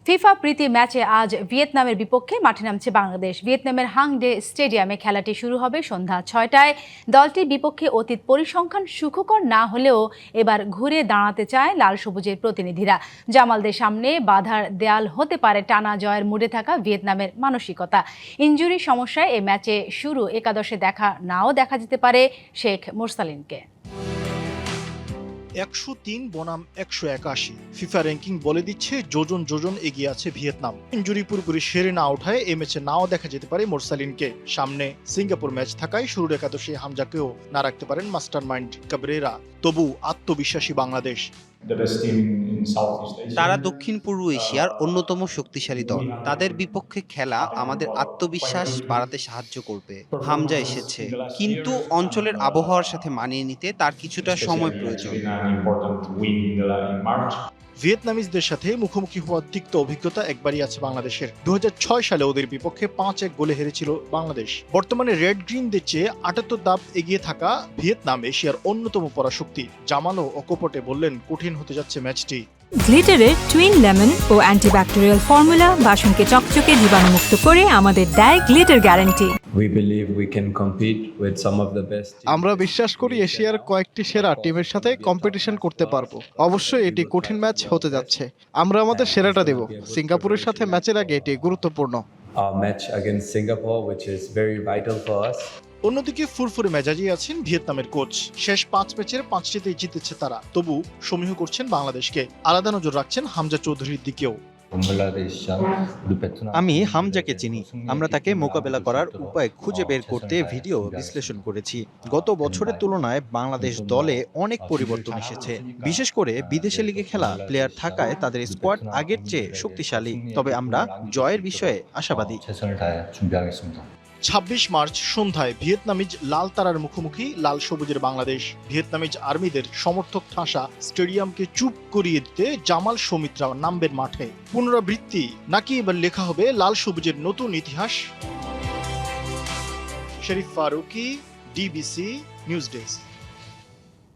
FIFA প্রীতি ম্যাচে আজ ভিয়েতনামের বিপক্ষে মাঠে নামছে বাংলাদেশ। ভিয়েতনামের হাংডে স্টেডিয়ামে খেলাটি শুরু হবে সন্ধ্যা ৬টায়। দলটির বিপক্ষে অতীত পরিসংখ্যান সুখকর না হলেও এবার ঘুরে দাঁড়াতে চায় লাল সবুজের প্রতিনিধিরা। জামালদের সামনে বাধার দেয়াল হতে পারে টানা জয়ের মুডে থাকা ভিয়েতনামের মানসিকতা। ইনজুরি সমস্যায় এ ম্যাচে শুরু একাদশে নাও দেখা যেতে পারে শেখ মুরসালিনকে। ১০৩ বনাম ১৮১। ফিফা র্যাঙ্কিং বলে দিচ্ছে যোজন এগিয়ে আছে ভিয়েতনাম। ইনজুরি পুরোপুরি সেরে না ওঠায় এ ম্যাচে নাও দেখা যেতে পারে মোরসালিনকে। সামনে সিঙ্গাপুর ম্যাচ থাকায় শুরুর একাদশে হামজাকেও না রাখতে পারেন মাস্টারমাইন্ড কাবরেরা। তবু আত্মবিশ্বাসী বাংলাদেশ। তারা দক্ষিণ পূর্ব এশিয়ার অন্যতম শক্তিশালী দল। তাদের বিপক্ষে খেলা আমাদের আত্মবিশ্বাস বাড়াতে সাহায্য করবে। হামজা এসেছে, কিন্তু অঞ্চলের আবহাওয়ার সাথে মানিয়ে নিতে তার কিছুটা সময় প্রয়োজন। ভিয়েতনামিজদের সাথে মুখোমুখি হওয়ার তিক্ত অভিজ্ঞতা একবারই আছে বাংলাদেশের। ২০০৬ সালে ওদের বিপক্ষে ৫-১ গোলে হেরেছিল বাংলাদেশ। বর্তমানে রেড গ্রিনদের চেয়ে ৭৮ ধাপ এগিয়ে থাকা ভিয়েতনাম এশিয়ার অন্যতম পরাশক্তি। জামালও অকপটে বললেন কঠিন হতে যাচ্ছে ম্যাচটি। গ্লিটারের টুইন লেমন ও অ্যান্টিব্যাকটেরিয়াল ফর্মুলা বাসনকে চকচকে জীবাণুমুক্ত করে আমাদের দেয় গ্লিটার গ্যারান্টি। আমরা বিশ্বাস করি এশিয়ার কয়েকটি সেরা টিমের সাথে কম্পিটিশন করতে পারবো। অবশ্যই এটি কঠিন ম্যাচ হতে যাচ্ছে। আমরা আমাদের সেরাটা দেব। সিঙ্গাপুরের সাথে ম্যাচের আগে এটি গুরুত্বপূর্ণ। অন্যদিকে ফুরফুরে মেজাজি আছেন ভিয়েতনামের কোচ। শেষ ৫ ম্যাচের ৫টিতেই জিতেছে তারা। তবু সমীহ করছেন বাংলাদেশকে। আলাদা নজর রাখছেন হামজা চৌধুরীর দিকেও। আমি হামজাকে চিনি। আমরা তাকে মোকাবেলা করার উপায় খুঁজে বের করতে ভিডিও বিশ্লেষণ করেছি। গত বছরের তুলনায় বাংলাদেশ দলে অনেক পরিবর্তন এসেছে। বিশেষ করে বিদেশে লিগে খেলা প্লেয়ার থাকায় তাদের স্কোয়াড আগের চেয়ে শক্তিশালী। তবে আমরা জয়ের বিষয়ে আশাবাদী। ২৬ মার্চ সন্ধ্যায় ভিয়েতনামিজ লাল তারার মুখোমুখি লাল সবুজের বাংলাদেশ। ভিয়েতনামিজ আর্মিদের সমর্থক ঠাসা স্টেডিয়ামকে চুপ করিয়ে দিতে জামাল সৌমিত্রা নামবেন মাঠে। পুনরাবৃত্তি নাকি এবার লেখা হবে লাল সবুজের নতুন ইতিহাস? শরীফ ফারুকী, ডিবিসি নিউজ ডেস্ক।